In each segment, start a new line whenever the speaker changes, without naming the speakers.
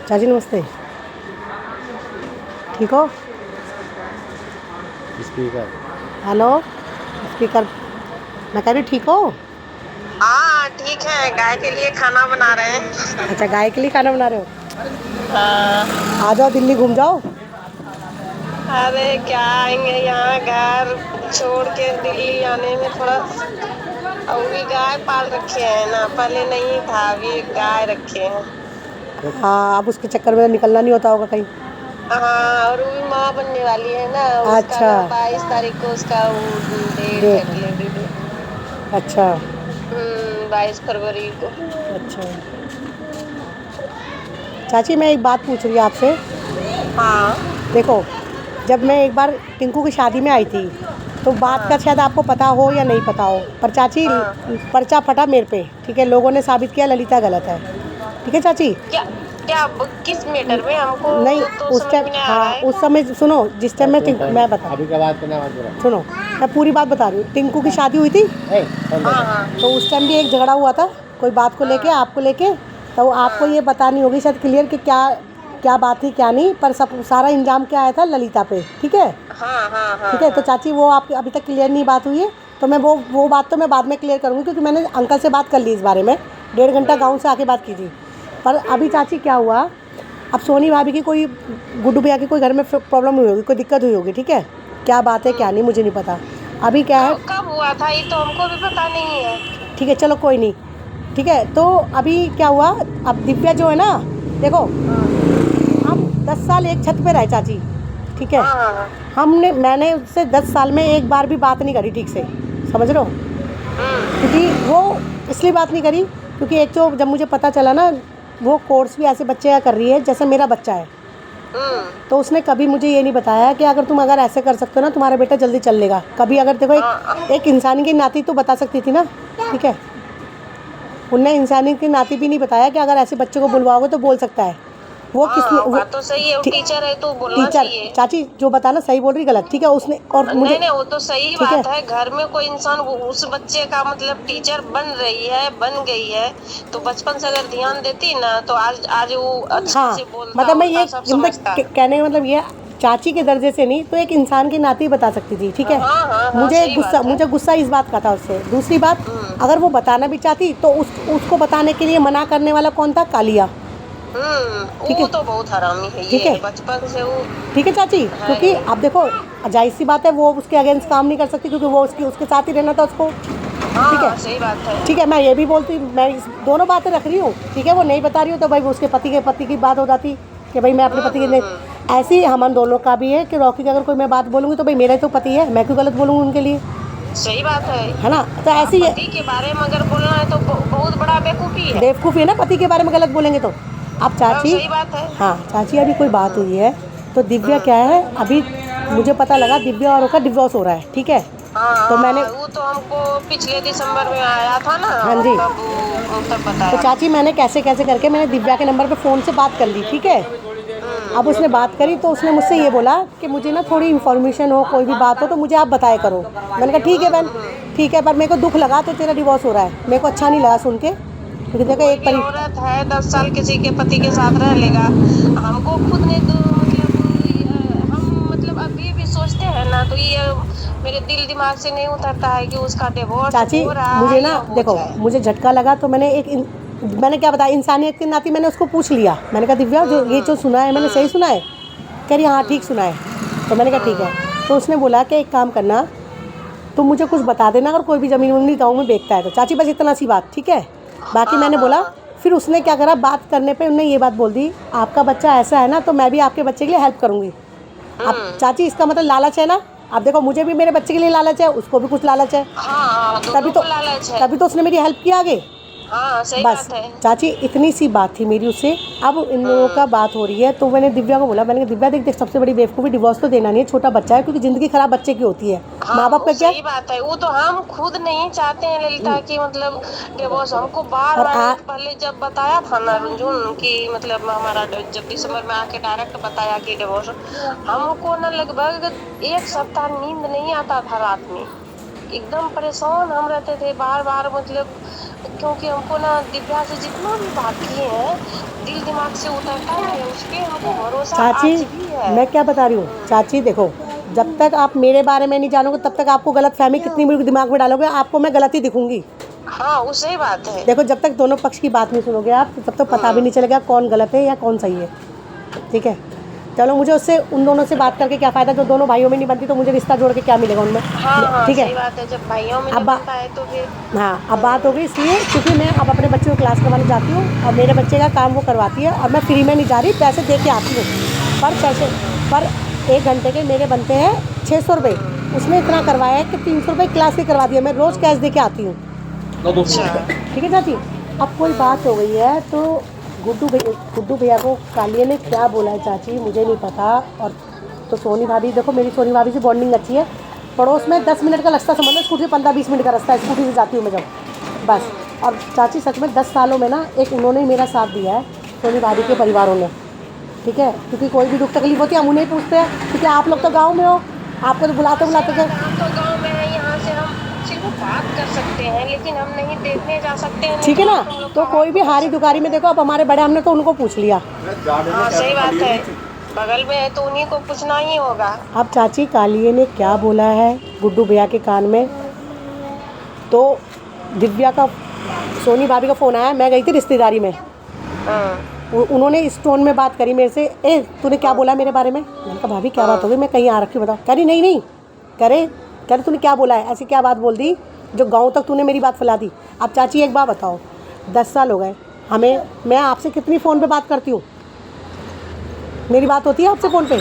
चाची नमस्ते, ठीक हो?
स्पीकर।
हेलो स्पीकर, मैं कह रही ठीक हो?
हाँ ठीक है, गाय के लिए खाना बना रहे हैं।
अच्छा, गाय के लिए खाना बना रहे हो?
हाँ।
आ जाओ दिल्ली घूम जाओ।
अरे क्या आएंगे, यहाँ घर छोड़ के दिल्ली आने में थोड़ा। और भी गाय पाल रखे हैं ना, पहले नहीं था, अभी गाय रखे हैं।
हाँ, अब उसके चक्कर में निकलना नहीं होता होगा कहीं।
हाँ, और वो भी माँ बनने वाली है ना, उसका
अच्छा,
22 तारीख को उसका वो डेट है,
डेट है।
Delivery date.
अच्छा
22 फरवरी को।
अच्छा। चाची मैं एक बात पूछ रही हूँ आपसे।
हाँ
देखो, जब मैं एक बार टिंकू की शादी में आई थी, तो बात का
हाँ
शायद आपको पता हो या नहीं पता हो, पर चाची
हाँ।
पर्चा फटा मेरे पे। ठीक है, लोगों ने साबित किया ललिता गलत है। ठीक है चाची।
क्या क्या किस मैटर में, हमको
नहीं,
तो
उस
समझ
टाइम,
में नहीं आ रहा
हाँ
है।
उस समय सुनो, जिस टाइम मैं बता,
अभी का बात करना मत करो।
सुनो, मैं पूरी बात बता रही हूँ। टिंकू की शादी हुई थी,
हाँ हाँ
तो उस टाइम भी एक झगड़ा हुआ था कोई बात को लेके,
हाँ
आपको लेके। तो आपको
हाँ
ये बतानी होगी शायद क्लियर कि क्या क्या बात थी क्या नहीं, पर सब सारा इंजाम क्या आया था ललिता पे। ठीक है।
हाँ हाँ हाँ
ठीक है, तो
हाँ।
चाची वो आपकी अभी तक क्लियर नहीं बात हुई है, तो मैं वो बात तो मैं बाद में क्लियर करूँगी, क्योंकि मैंने अंकल से बात कर ली इस बारे में। 1.5 घंटा गाँव से आके बात की थी। पर अभी चाची क्या हुआ, अब सोनी भाभी की कोई, गुड्डू भैया की कोई घर में प्रॉब्लम हुई होगी, कोई दिक्कत हुई होगी। ठीक है, क्या बात है क्या नहीं मुझे नहीं पता। अभी क्या है,
कब हुआ था ये तो हमको भी पता नहीं है।
ठीक है चलो कोई नहीं। ठीक है, तो अभी क्या हुआ, अब दिव्या जो है ना, देखो
हाँ
हम 10 साल एक छत पे रहे चाची। ठीक है,
हाँ हाँ।
मैंने उससे 10 साल में एक बार भी बात नहीं करी ठीक से, समझ रहे हो? क्योंकि वो इसलिए बात नहीं करी, क्योंकि एक तो जब मुझे पता चला ना, वो कोर्स भी ऐसे बच्चे का कर रही है जैसे मेरा बच्चा है। तो उसने कभी मुझे ये नहीं बताया कि अगर ऐसे कर सकते हो ना, तुम्हारा बेटा जल्दी चल लेगा। कभी अगर देखो एक इंसान की नाती तो बता सकती थी ना। ठीक है, उनने इंसानी की नाती भी नहीं बताया कि अगर ऐसे बच्चे को बुलवाओगे तो बोल सकता है। वो किसने, वो
बात तो सही है, वो टीचर है तो बोलना
टीचर
चाहिए।
चाची जो बताना सही बोल रही गलत। ठीक है, उसने और मुझे,
नहीं नहीं, वो तो सही
ठीक है,
बात है, घर में कोई इंसान उस बच्चे का मतलब टीचर बन रही है, बन गई है, तो बचपन से अगर ध्यान देती ना तो आज आज वो अच्छे
हाँ
से बोलता
मतलब मैं ये
सब समझता।
कहने का मतलब ये, चाची के दर्जे से नहीं तो एक इंसान की नाती बता सकती थी। ठीक है,
हाँ हाँ हाँ, सही बात है।
मुझे गुस्सा इस बात का था उससे। दूसरी बात, अगर वो बताना भी चाहती तो उसको बताने के लिए मना करने वाला कौन था? कालिया। ठीक
वो
है,
तो बहुत हरामी है,
ठीक
ये
है,
बचपन से वो
ठीक है चाची,
है
क्योंकि
ही।
आप देखो, जाहिर सी बात है वो उसके अगेंस्ट काम नहीं कर सकती, क्योंकि वो उसके साथ ही रहना था उसको। ठीक है,
हाँ सही बात है।
ठीक है, मैं ये भी बोलती, मैं दोनों बातें रख रही हूँ। ठीक है, वो नहीं बता रही हूँ तो भाई वो उसके पति की बात हो जाती कि भाई मैं अपने पति के नहीं। ऐसे ही हम दोनों का भी है कि रॉकी की अगर कोई मैं बात बोलूँगी तो भाई मेरा तो पति है, मैं क्यों गलत बोलूँगी उनके लिए?
सही बात
है ना? तो
आप
ऐसे ही
पति के बारे में अगर बोलना है तो बहुत बड़ा बेवकूफी है।
बेवकूफ़ी है ना, पति के बारे में गलत बोलेंगे तो। अब चाची,
सही बात है।
हाँ चाची, अभी कोई बात हुई है तो दिव्या क्या है, अभी मुझे पता लगा दिव्या और का डिवोर्स हो रहा है। ठीक है, तो मैंने,
वो तो हमको पिछले दिसंबर में आया था ना,
हाँ जी,
तब
तो
बताया।
चाची मैंने कैसे कैसे करके मैंने दिव्या के नंबर पे फ़ोन से बात कर ली। ठीक है, अब उसने बात करी तो उसने मुझसे ये बोला कि मुझे ना थोड़ी इन्फॉर्मेशन हो, कोई भी बात हो तो मुझे आप बताया करो। मैंने कहा ठीक है बहन, ठीक है, पर मेरे को दुख लगा तो तेरा डिवोर्स हो रहा है, मेरे को अच्छा नहीं लगा सुन के, क्योंकि देखो
कोई
एक
भी औरत है 10 साल किसी के पति के साथ रह लेगा, हमको खुद ने तो मतलब हम मतलब अभी भी सोचते हैं ना, तो ये मेरे दिल दिमाग से नहीं उतरता है कि उसका डिवोर्स
चाची,
हो रहा
मुझे
है
ना
या हो
देखो,
जाए।
मुझे झटका लगा तो मैंने क्या बताया, इंसानियत के नाते मैंने उसको पूछ लिया। मैंने कहा दिव्या जो सुना है मैंने सही सुना है? कह रही हाँ ठीक सुना है। तो मैंने कहा ठीक है। तो उसने बोला कि एक काम करना, तुम मुझे कुछ बता देना अगर कोई भी ज़मीन वमीन गाँव में बेचता है तो। चाची बस इतना सी बात, ठीक है? बाकी मैंने बोला, फिर उसने क्या करा, बात करने पे उन्होंने ये बात बोल दी, आपका बच्चा ऐसा है ना तो मैं भी आपके बच्चे के लिए हेल्प करूँगी। अब चाची इसका मतलब लालच है ना। अब देखो मुझे भी मेरे बच्चे के लिए लालच है, उसको भी कुछ लालच है,
दोनों को लालच है।
तभी तो उसने मेरी हेल्प किया आगे।
सही
बस
बात है।
चाची इतनी सी बात थी मेरी उससे। अब इन लोगों का बात हो रही है तो मैंने दिव्या को बोला, मैंने कहा दिव्या देख सबसे बड़ी बेवकूफ़ी डिवोर्स तो देना नहीं है, छोटा बच्चा है, क्योंकि ज़िंदगी ख़राब बच्चे की होती है। माँ बाप का क्या,
सही बात है, वो तो हम खुद नहीं चाहते हैं ललिता की मतलब डिवोर्स। हमको बार
और
बार पहले जब बताया था ना रुंझुन की मतलब हमारा जब दिसंबर में आके डायरेक्ट बताया कि डिवोर्स, हमको ना लगभग 1 सप्ताह नींद नहीं आता था रात में, एकदम परेशान हम रहते थे बार बार मतलब क्योंकि हमको ना दिव्या से जितना भी बात किए हैं, दिल दिमाग से उतरता है, उस पे हमको भरोसा
चाची
आज भी है।
मैं क्या बता रही हूँ चाची, देखो जब तक आप मेरे बारे में नहीं जानोगे तब तक आपको गलत फहमी कितनी भी दिमाग में डालोगे, आपको मैं गलत ही दिखूंगी।
हाँ, वो सही बात है।
देखो जब तक दोनों पक्ष की बात नहीं सुनोगे आप, तब तक पता भी नहीं चलेगा कौन गलत है या कौन सही है। ठीक है, चलो मुझे उससे उन दोनों से बात करके क्या फ़ायदा, जो दोनों भाइयों में नहीं बनती तो मुझे रिश्ता जोड़ के क्या मिलेगा उनमें।
हाँ,
ठीक है,
सही बात है, जब भाइयों में
अब
नहीं बनता है तो फिर
हाँ अब बात हो गई इसलिए क्योंकि मैं अब अपने बच्चे को क्लास करवाने जाती हूँ और मेरे बच्चे का काम वो करवाती है और मैं फ्री में नहीं जा रही, पैसे दे के आती हूँ। पर 1 घंटे के मेरे बनते हैं 600 रुपये, उसने इतना करवाया है कि 300 रुपये क्लास के करवा दिया, मैं रोज़ कैश दे के आती हूँ।
अच्छा।
ठीक है चाची, अब कोई बात हो गई है तो गुड्डू भैया को कालिया ने क्या बोला है चाची मुझे नहीं पता। और तो सोनी भाभी, देखो मेरी सोनी भाभी से बॉन्डिंग अच्छी है, पड़ोस में 10 मिनट का रास्ता समझ लो, स्कूटी 15-20 मिनट का रास्ता है, स्कूटी से जाती हूँ मैं जब बस। और चाची सच में 10 सालों में ना एक उन्होंने ही मेरा साथ दिया है, सोनी भाभी के परिवारों ने। ठीक है, क्योंकि कोई भी दुख तकलीफ होती है हम उन्हें पूछते हैं, क्योंकि आप लोग तो गाँव में हो, आपको तो बुलाते थे।
हम तो गांव में है, यहाँ से हम सिर्फ बात कर सकते हैं, लेकिन हम नहीं देखने जा सकते हैं।
ठीक है ना, तो कोई भी हारी दुकारी में देखो, अब हमारे बड़े हमने तो उनको पूछ लिया।
हाँ, सही बात है, बगल में है तो उन्हीं को पूछना ही होगा।
अब चाची कालिए ने क्या बोला है गुड्डू भैया के कान में, तो दिव्या का सोनी भाभी का फ़ोन आया, मैं गई थी रिश्तेदारी में, उन्होंने इस टोन में बात करी मेरे से, ए तूने क्या बोला मेरे बारे में। मैंने कहा भाभी क्या बात हो गई, मैं कहीं आ रखी बताओ। कह रही नहीं करे तूने क्या बोला है, ऐसी क्या बात बोल दी जो गांव तक तूने मेरी बात फैला दी। अब चाची एक बात बताओ, 10 साल हो गए हमें, मैं आपसे कितनी फ़ोन पे बात करती हूँ, मेरी बात होती है आपसे फ़ोन पे?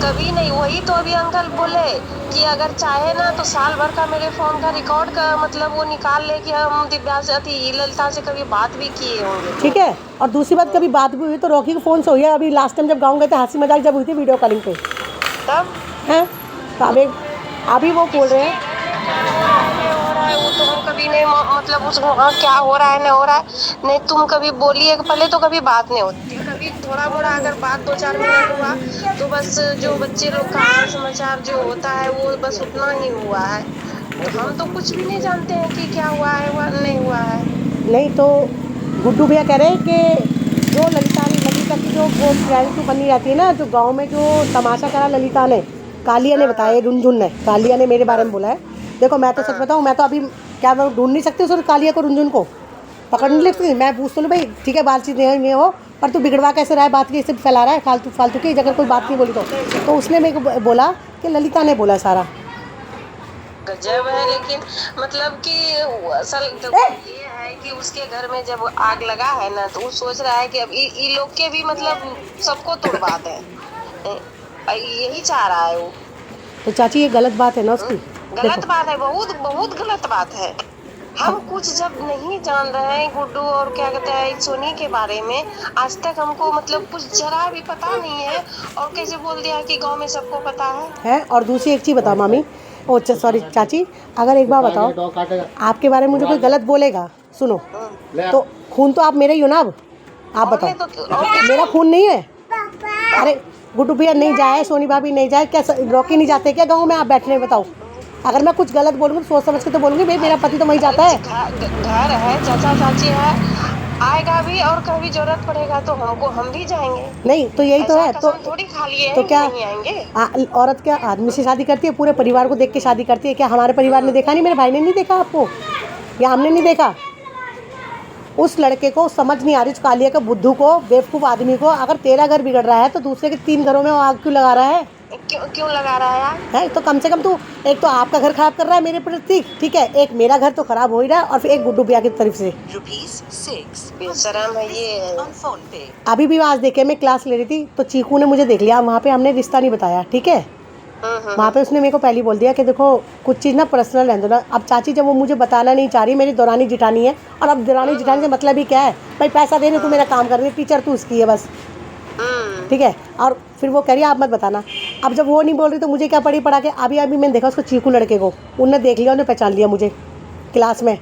कभी नहीं। वही तो अभी अंकल बोले कि अगर चाहे ना तो साल भर का मेरे फोन का रिकॉर्ड का मतलब वो निकाल ले कि हम दिव्या से ललिता से कभी बात भी किए होंगे।
ठीक है, और दूसरी बात कभी बात भी हुई तो रॉकी के फ़ोन से हुई है। अभी लास्ट टाइम जब गाँव गए थे हंसी मजाक जब हुई थी वीडियो कॉलिंग पे,
तब
हैं तो अभी वो बोल रहे हैं
हो रहा है वो तो हम कभी नहीं मतलब उसको क्या हो रहा है नहीं हो रहा है नहीं, तुम कभी बोलिए पहले तो कभी बात नहीं होती, कभी थोड़ा मोड़ा अगर बात 2-4 मिनट हुआ तो बस जो बच्चे लोग का हाल समाचार जो होता है वो बस उतना ही हुआ है। तो हम तो कुछ भी नहीं जानते हैं कि क्या हुआ है हुआ नहीं हुआ है।
नहीं, तो गुड्डू भैया कह रहे हैं कि जो ललिता की जो वो रियलिटी बनी रहती है ना, जो गांव में जो तमाशा करा ललिता ने, कालिया ने बताया, रुनझुन ने, कालिया ने मेरे बारे में बोला है। देखो मैं तो सच बताऊँ, मैं तो अभी क्या मैं ढूंढ नहीं सकती उस कालिया को, रुनझुन को पकड़ नहीं लेती। मैं पूछती हूँ भाई ठीक है बातचीत नहीं हो, पर तू बिगड़वा कैसे रहा है बात की, इसे फैला रहा है फालतू की, अगर कोई बात नहीं बोली तो उसने मेरे को बोला कि ललिता ने बोला सारा।
गजब है, लेकिन मतलब कि असल ये है कि उसके घर में जब आग लगा है ना तो वो सोच रहा है कि अब ये लोग के भी मतलब सबको तोड़वा दें, यही चाह रहा है वो।
तो चाची ये गलत बात है ना उसकी,
गलत बात है, बहुत बहुत गलत बात है। हम कुछ जब नहीं जान रहे हैं गुड्डू और क्या कहते हैं सोनी के बारे में, आज तक हमको मतलब कुछ जरा भी पता नहीं है, और कैसे बोल दिया कि गांव में सबको पता है।
और दूसरी एक चीज़ बताओ मामी, ओ सॉरी चाची, अगर एक बार बताओ आपके बारे में मुझे कोई गलत बोलेगा, सुनो तो खून तो आप मेरे ही हो ना, अब आप बताओ
तो
मेरा खून नहीं है? अरे गुड्डू भैया नहीं जाए, सोनी भाभी नहीं जाए, क्या रॉकी नहीं जाते क्या गाँव में, आप बैठने बताओ। अगर मैं कुछ गलत बोलूँगी तो सोच समझ के तो बोलूँगी, भाई मेरा पति तो वहीं जाता है।
घर है, चाचा चाची है, आएगा भी और कभी जरूरत पड़ेगा तो हम भी जाएंगे।
नहीं तो यही तो है, तो
थोड़ी खा लिए
तो क्या
नहीं आएंगे।
औरत क्या आदमी से शादी करती है, पूरे परिवार को देख के शादी करती है क्या? हमारे परिवार ने देखा नहीं, मेरे भाई ने नहीं देखा आपको, या हमने नहीं देखा? उस लड़के को समझ नहीं आ रही, उस कालिया के बुद्धू को, बेवकूफ़ आदमी को, अगर तेरा घर बिगड़ रहा है तो दूसरे के 3 घरों में वो आग क्यों लगा रहा है?
क्यों लगा रहा है यार?
है तो कम से कम तू एक तो आपका घर खराब कर रहा है मेरे प्रति, ठीक है, एक मेरा घर तो खराब हो ही रहा है, और फिर एक गुड्डू भैया की तरफ से
बेशरम है ये।
अभी भी आज देखे मैं क्लास ले रही थी तो चीकू ने मुझे देख लिया, वहाँ पे हमने रिश्ता नहीं बताया, ठीक है, वहाँ पे उसने मेरे को पहले बोल दिया कि देखो कुछ चीज़ ना पर्सनल रहने दो ना। अब चाची जब वो मुझे बताना नहीं चाह रही, मेरी दौरानी जिठानी है, और अब दौरानी जिठानी से मतलब ही क्या है, भाई पैसा देने तू मेरा काम कर रही है, टीचर तू उसकी है बस, ठीक है। और फिर वो कह रही है आप मत बताना। अब जब वो नहीं बोल रही तो मुझे क्या पड़ा के अभी मैंने देखा उसको, चीकू लड़के को उनने देख लिया, उन्हें पहचान लिया मुझे क्लास में,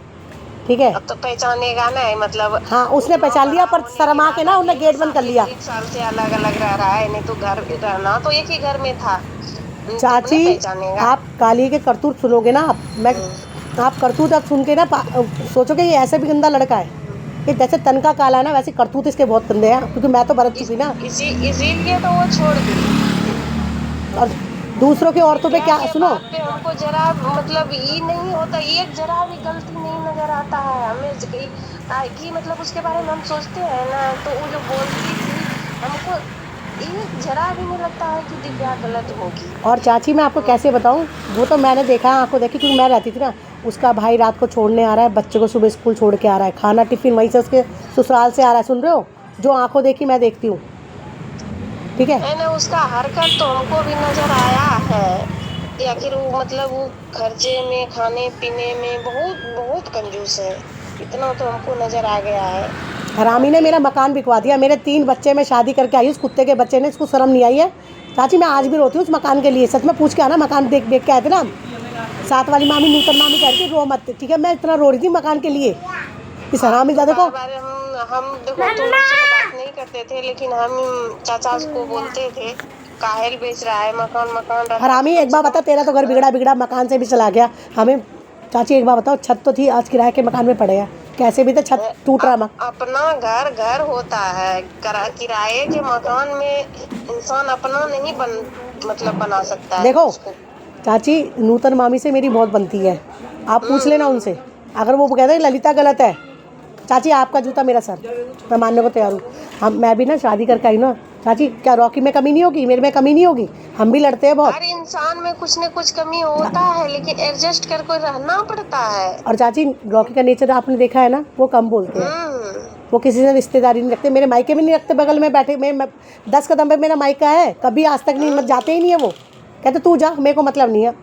ठीक है।
अब तो पहचानेगा ना, मतलब
हाँ उसने पहचान लिया, पर शर्मा के ना उन्हें गेट बंद कर लिया।
1 साल से अलग अलग रह रहा है, नहीं तो घर रहना तो एक ही घर में था।
चाची आप काली के करतूत सुनोगे ना, आप मैं आप करतूत अब सुन के ना सोचोगे ये ऐसे भी गंदा लड़का है, कि जैसे तन का काला है ना वैसे करतूत इसके बहुत गंदे हैं, क्योंकि मैं तो बरत चुकी ना।
इसीलिए तो वो छोड़ दी।
और दूसरों की औरतों पे क्या
के
सुनो,
बात पे हमको जरा मतलब ये नहीं होता, एक जरा भी गलती नहीं नजर आता है हमें कि मतलब उसके बारे में हम सोचते हैं ना, तो वो जो बोलती थी हमको एक जरा भी नहीं लगता है कि दिव्या गलत होगी।
और चाची मैं आपको कैसे बताऊं, वो तो मैंने देखा है, आंखों देखी, क्योंकि मैं रहती थी ना। उसका भाई रात को छोड़ने आ रहा है, बच्चे को सुबह स्कूल छोड़ के आ रहा है, खाना टिफिन वहीं से उसके ससुराल से आ रहा है, सुन रहे हो? जो आंखों देखी मैं देखती हूँ, ठीक है।
ना उसका हरकत तो हमको भी नजर आया है, या फिर वो मतलब वो खर्चे में खाने पीने में बहुत बहुत कंजूस है, इतना तो हमको नजर आ गया है।
हरामी ने मेरा मकान बिकवा दिया, मेरे 3 बच्चे मैं शादी करके आई उस कुत्ते के बच्चे ने, इसको शर्म नहीं आई है। चाची मैं आज भी रोती हूँ उस मकान के लिए, सच में पूछ के आना, मकान देख देख के आए थे ना हम। साथ वाली मामी नूतन मामी कह रही थी रो मत, ठीक है, मैं इतना रो रही थी मकान के लिए, इस हरामी ज़्यादा को।
बार हम देखो तुम लोग से तो बात नहीं करते थे, लेकिन हम चाचा को बोलते थे काहेल बेच रहा है मकान, मकान रखा
हरामी एक बार बता, तेरा तो घर बिगड़ा बिगड़ा मकान से भी चला गया हमें। चाची एक बार बताओ, छत तो थी, आज किराए के मकान में पड़े हैं, कैसे भी तो छत टूट रहा।
अपना घर घर होता है, किराए के मकान में इंसान अपना नहीं मतलब बना सकता है
देखो
उसको।
चाची नूतन मामी से मेरी बहुत बनती है, आप पूछ लेना उनसे, अगर वो कहते हैं ललिता गलत है, चाची आपका जूता मेरा सर, मैं मानने को तैयार हूँ। मैं भी ना शादी करके आई ना चाची, क्या रॉकी में कमी नहीं होगी, मेरे में कमी नहीं होगी, हम भी लड़ते हैं बहुत।
हर इंसान में कुछ न कुछ कमी होता है, लेकिन एडजस्ट करके रहना पड़ता है।
और चाची रॉकी का नेचर आपने देखा है ना, वो कम बोलते हैं, वो किसी से रिश्तेदारी नहीं रखते, मेरे मायके में नहीं रखते, बगल में बैठे मैं 10 कदम पे मेरा मायका है, कभी आज तक नहीं, मत जाते ही नहीं है वो, कहते तू जा, मेरे को मतलब नहीं है।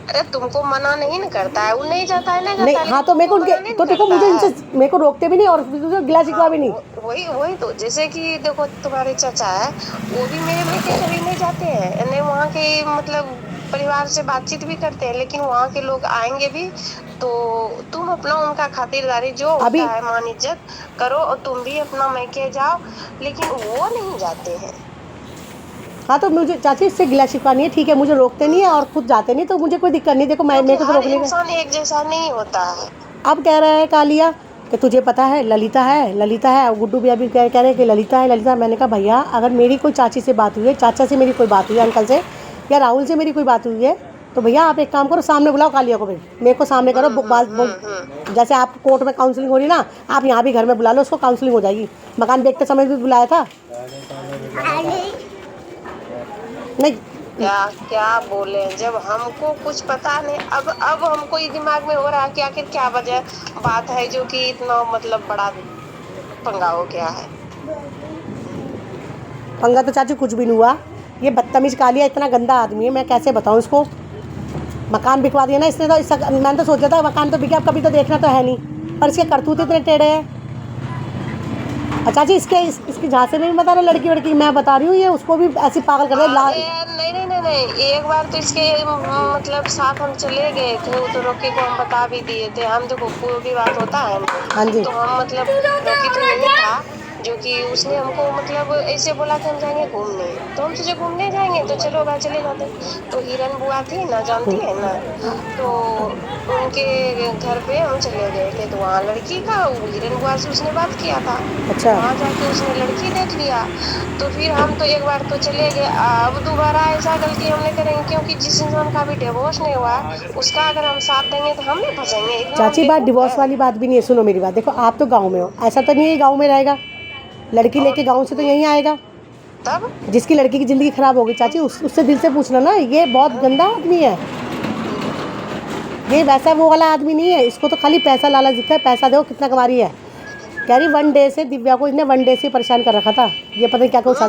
अरे तुमको मना नहीं न करता है, वो नहीं जाता है ना,
नहीं हाँ तो मेरे को उनके तो देखो, मुझे इनसे मेरे को रोकते भी नहीं और गिला शिकवा भी नहीं।
वही तो, जैसे कि देखो तुम्हारे चाचा है, वो भी मेरे मायके कभी नहीं जाते हैं, नहीं वहाँ के मतलब परिवार से बातचीत भी करते हैं, लेकिन वहाँ के लोग आएंगे भी तो तुम अपना उनका खातिरदारी जो होता है मान इज्जत करो, और तुम भी अपना मायके जाओ, लेकिन वो नहीं जाते हैं।
हाँ तो मुझे चाची इससे गिला शिकवा नहीं है, ठीक है, मुझे रोकते नहीं है और खुद जाते नहीं, तो मुझे कोई दिक्कत नहीं। देखो मेरे को तो रोकने का,
इंसान एक जैसा नहीं होता है।
अब कह रहा है कालिया कि तुझे पता है ललिता है, ललिता है, गुड्डू भैया भी कह रहे हैं कि ललिता है, ललिता। मैंने कहा भैया अगर मेरी कोई चाची से बात हुई है, चाचा से मेरी कोई बात हुई है, अंकल से या राहुल से मेरी कोई बात हुई है, तो भैया आप एक काम करो, सामने बुलाओ कालिया को, भाई मेरे को सामने करो बात। जैसे आप कोर्ट में काउंसलिंग हो रही ना, आप यहाँ भी घर में बुला लो, उसको काउंसलिंग हो जाएगी। मकान देखते समय भी बुलाया था नहीं।
क्या बोले, जब हमको कुछ पता नहीं, अब हमको ये दिमाग में हो रहा है कि आखिर क्या वजह बात है जो कि इतना मतलब बड़ा पंगा हो गया है।
पंगा तो चाची कुछ भी नहीं हुआ, ये बदतमीज कालिया इतना गंदा आदमी है, मैं कैसे बताऊँ इसको। मकान बिकवा दिया ना इसने, तो मैंने तो सोचा था मकान तो बिका, कभी तो देखना तो है नहीं, पर इसके करतूत इतने टेढ़े हैं। अच्छा जी इसकी झांसे में भी बता रहा, लड़की वड़की मैं बता रही हूँ, ये उसको भी ऐसी पागल कर रहे हैं।
नहीं, एक बार तो इसके मतलब साथ हम चले गए थे, तो रोकी को हम बता भी दिए थे, हम देखो कोई भी बात होता है
हाँ जी,
तो हम मतलब रोकी तो नहीं था, जो कि उसने हमको मतलब ऐसे बोला कि हम जाएंगे घूमने, तो हम सोचे घूमने जाएंगे तो चलो भाई चले जाते। तो हिरन बुआ थी ना, जानती है ना, तो उनके घर पे हम चले गए थे, तो वहाँ लड़की का हिरन बुआ से उसने बात किया था।
अच्छा
वहाँ जाके उसने लड़की देख लिया, तो फिर हम तो एक बार तो चले गए, अब दोबारा ऐसा गलती हम नहीं करेंगे, क्योंकि जिस इंसान का भी डिवोर्स नहीं हुआ उसका अगर हम साथ देंगे तो हम नहीं फंसेंगे।
चाची बात डिवोर्स वाली बात भी नहीं है, सुनो मेरी बात, देखो आप तो गांव में हो, ऐसा तो नहीं है गांव में रहेगा, लड़की लेके गांव से तो यहीं आएगा,
तब
जिसकी लड़की की ज़िंदगी ख़राब होगी चाची उससे दिल से पूछना ना, ये बहुत गंदा आदमी है, ये वैसा वो वाला आदमी नहीं है, इसको तो खाली पैसा लालच दिखता है, पैसा दो कितना कमा रही है। कह रही 1 डे से दिव्या को इसने 1 डे से परेशान कर रखा था, ये पता नहीं क्या कुछ